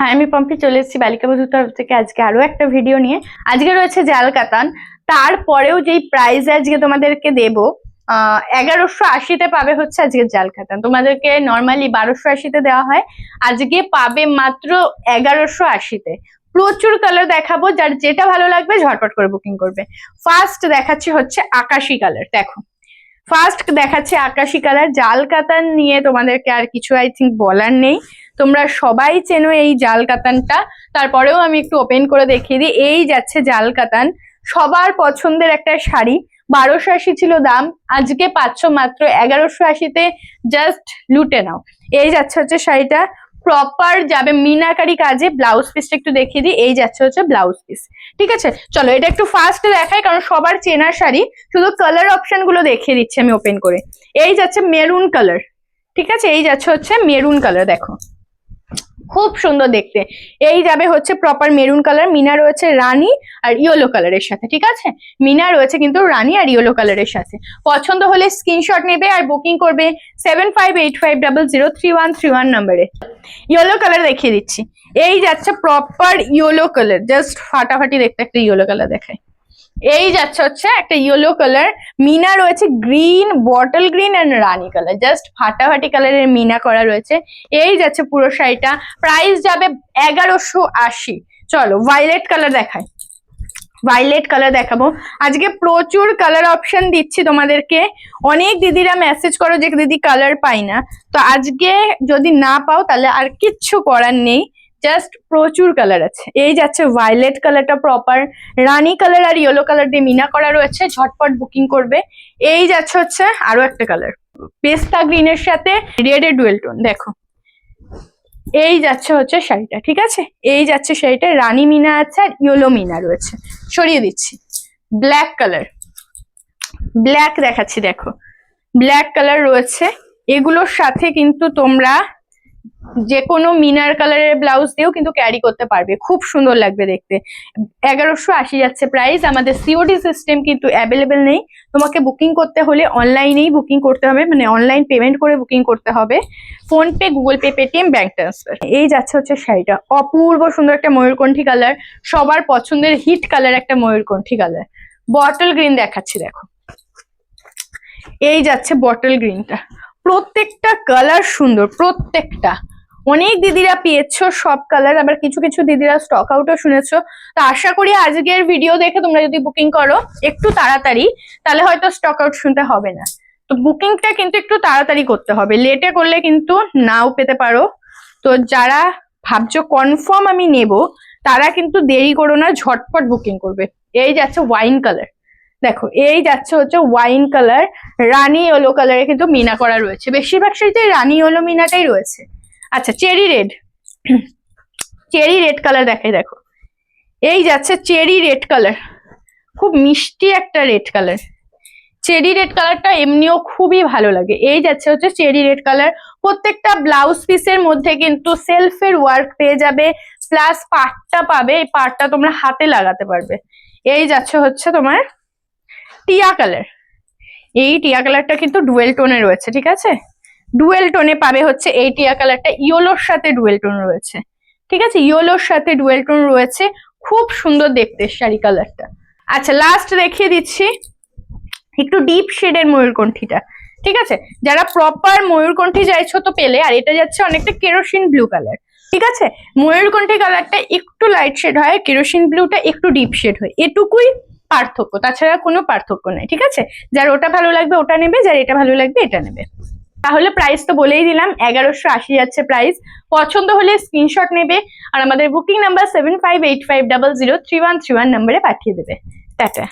হ্যাঁ, আমি পম্পি চলে এসেছি বালিকা বধূর তরফ থেকে আজকে আরো একটা ভিডিও নিয়ে। আজকে রয়েছে জাল কাতান। তারপরেও যেই প্রাইস আজকে তোমাদেরকে দেব 1180-তে পাবে হচ্ছে আজকে জাল কাতান। তোমাদেরকে নর্মালি 1280-তে দেওয়া হয়, আজকে পাবে মাত্র 1180-তে। প্রচুর কালার দেখাবো, যার যেটা ভালো লাগবে ঝটপট করে বুকিং করবে। ফার্স্ট দেখাচ্ছি হচ্ছে আকাশি কালার। দেখো, ফার্স্ট দেখাচ্ছে আকাশি কালার। জাল কাতান নিয়ে তোমাদেরকে আর কিছু আই থিঙ্ক বলার নেই, তোমরা সবাই চেনো এই জাল কাতানটা। তারপরেও আমি একটু ওপেন করে দেখিয়ে দিই। এই যাচ্ছে জাল কাতান, সবার পছন্দের একটা শাড়ি। 1280 ছিল দাম, আজকে পাচ্ছ মাত্র 1180-তে। জাস্ট লুটে নাও। এই যাচ্ছে হচ্ছে শাড়িটা, প্রপার যাবে মিনাকারি কাজে। ব্লাউজ পিসটা একটু দেখিয়ে দিই। এই যাচ্ছে হচ্ছে ব্লাউজ পিস। ঠিক আছে, চলো এটা একটু ফার্স্ট দেখাই, কারণ সবার চেনা শাড়ি। শুধু কালার অপশন গুলো দেখিয়ে দিচ্ছি আমি ওপেন করে। এই যাচ্ছে মেরুন কালার। ঠিক আছে, এই যাচ্ছে হচ্ছে মেরুন কালার। দেখো, খুব সুন্দর দেখতে। এই যাবে হচ্ছে প্রপার মেরুন কালার। মিনা রয়েছে রানী আর ইয়েলো কালারের সাথে। ঠিক আছে, মিনা রয়েছে কিন্তু রানী আর ইয়েলো কালারের সাথে। পছন্দ হলে স্ক্রিনশট নেবে আর বুকিং করবে 7585003131 নম্বরে। ইয়েলো কালার দেখিয়ে দিচ্ছি। এই যাচ্ছে প্রপার ইয়েলো কালার, জাস্ট ফাটাফাটি দেখতে একটা ইয়েলো কালার দেখায়। এই যাচ্ছে হচ্ছে একটা ইয়েলো কালার। মিনা রয়েছে green, bottle green and rani colour, just ফাটাফাটি কালারের মিনা করা রয়েছে। এই যাচ্ছে পুরো শাড়িটা, প্রাইস যাবে 1180। চলো ভায়োলেট কালার দেখাই। ভায়োলেট কালার দেখাবো আজকে। প্রচুর কালার অপশন দিচ্ছি তোমাদেরকে। অনেক দিদিরা মেসেজ করো যে দিদি কালার পাই না, তো আজকে যদি না পাও তাহলে আর কিচ্ছু করার নেই, জাস্ট প্রচুর কালার আছে। এই যাচ্ছে ভায়োলেট কালারটা, প্রপার রানী কালার আর ইয়েলো কালার দিয়ে মিনা করা রয়েছে। ঝটপট বুকিং করবে। এই যাচ্ছে হচ্ছে আরো একটা কালার, পেস্তা গ্রিনের সাথে রেড এর ডুয়েল টোন। দেখো, এই যাচ্ছে হচ্ছে শাড়িটা। ঠিক আছে, এই যাচ্ছে শাড়িটা, রানী মিনা আছে আর ইয়েলো মিনা রয়েছে। সরিয়ে দিচ্ছি। ব্ল্যাক কালার, ব্ল্যাক দেখাচ্ছি। দেখো, ব্ল্যাক কালার রয়েছে। এগুলোর সাথে কিন্তু তোমরা যে কোনো মিনার কালারের ব্লাউজ দিয়েও কিন্তু ক্যারি করতে পারবে, খুব সুন্দর লাগবে দেখতে। 1180 যাচ্ছে প্রাইস। আমাদের সিওডি সিস্টেম কিন্তু অ্যাভেলেবেল নেই, তোমাকে বুকিং করতে হলে অনলাইনেই বুকিং করতে হবে, মানে অনলাইন পেমেন্ট করে বুকিং করতে হবে। PhonePe, Google pay, Paytm, bank transfer. এই যাচ্ছে হচ্ছে শাড়িটা, অপূর্ব সুন্দর একটা ময়ূরকণ্ঠী কালার, সবার পছন্দের হিট কালার একটা ময়ূরকণ্ঠী কালার। বটল গ্রিন দেখাচ্ছি। দেখো, এই যাচ্ছে বটল গ্রিনটা। প্রত্যেকটা কালার সুন্দর, প্রত্যেকটা। অনেক দিদিরা পেয়েছো সব কালার, আবার কিছু কিছু দিদিরা স্টক আউটও শুনেছো। তো আশা করি আজকের ভিডিও দেখে তোমরা যদি বুকিং করো একটু তাড়াতাড়ি, তাহলে হয়তো স্টক আউট শুনতে হবে না। তো বুকিংটা কিন্তু একটু তাড়াতাড়ি করতে হবে, লেটে করলে কিন্তু নাও পেতে পারো। তো যারা ভাবছো কনফার্ম আমি নেব, তারা কিন্তু দেরি করো না, ঝটপট বুকিং করবে। এই যাচ্ছে ওয়াইন কালার। দেখো, এই যাচ্ছে হচ্ছে ওয়াইন কালার, রানী ইয়েলো কালারে কিন্তু মিনা করা রয়েছে। বেশিরভাগ শাড়িতে রানী ইয়েলো মিনাটাই রয়েছে। আচ্ছা, cherry red, cherry red colour দেখাই। দেখো, এই যাচ্ছে চেরি রেড কালার, খুব মিষ্টি একটা রেড কালার। চেরি রেড কালারটা এমনিও খুবই ভালো লাগে। এই যাচ্ছে হচ্ছে চেরি রেড কালার। প্রত্যেকটা ব্লাউজ পিসের মধ্যে কিন্তু সেলফের ওয়ার্ক পেয়ে যাবে, প্লাস পাটটা পাবে। এই পাটটা তোমরা হাতে লাগাতে পারবে। এই যাচ্ছে হচ্ছে তোমার টিয়া কালার। এই টিয়া কালারটা কিন্তু ডুয়েল টোনে রয়েছে। ঠিক আছে, ডুয়েল টোনে পাবে হচ্ছে এই টিয়া কালারটা, ইয়েলোর সাথে ডুয়েল টোন রয়েছে। ঠিক আছে, ইয়েলোর সাথে ডুয়েল টোন রয়েছে, খুব সুন্দর দেখতে শাড়ি কালারটা। আচ্ছা, লাস্ট দেখিয়ে দিচ্ছি একটু ডিপ শেডের ময়ূরকণ্ঠীটা। ঠিক আছে, যারা প্রপার ময়ূরকণ্ঠী চাইছো তো পেলে। আর এটা যাচ্ছে অনেকটা কেরোসিন ব্লু কালার। ঠিক আছে, ময়ূরকণ্ঠী কালারটা একটু লাইট শেড হয়, কেরোসিন ব্লুটা একটু ডিপ শেড হয়, এটুকুই পার্থক্য, তাছাড়া কোনো পার্থক্য নেই। ঠিক আছে, যার ওটা ভালো লাগবে ওটা নেবে, যার এটা ভালো লাগবে এটা নেবে। তাহলে প্রাইস তো বলেই দিলাম, 1180 যাচ্ছে প্রাইস। পছন্দ হলে স্ক্রিনশট নেবে আর আমাদের বুকিং নাম্বার 7585003131 নম্বরে পাঠিয়ে দেবে। টাটা।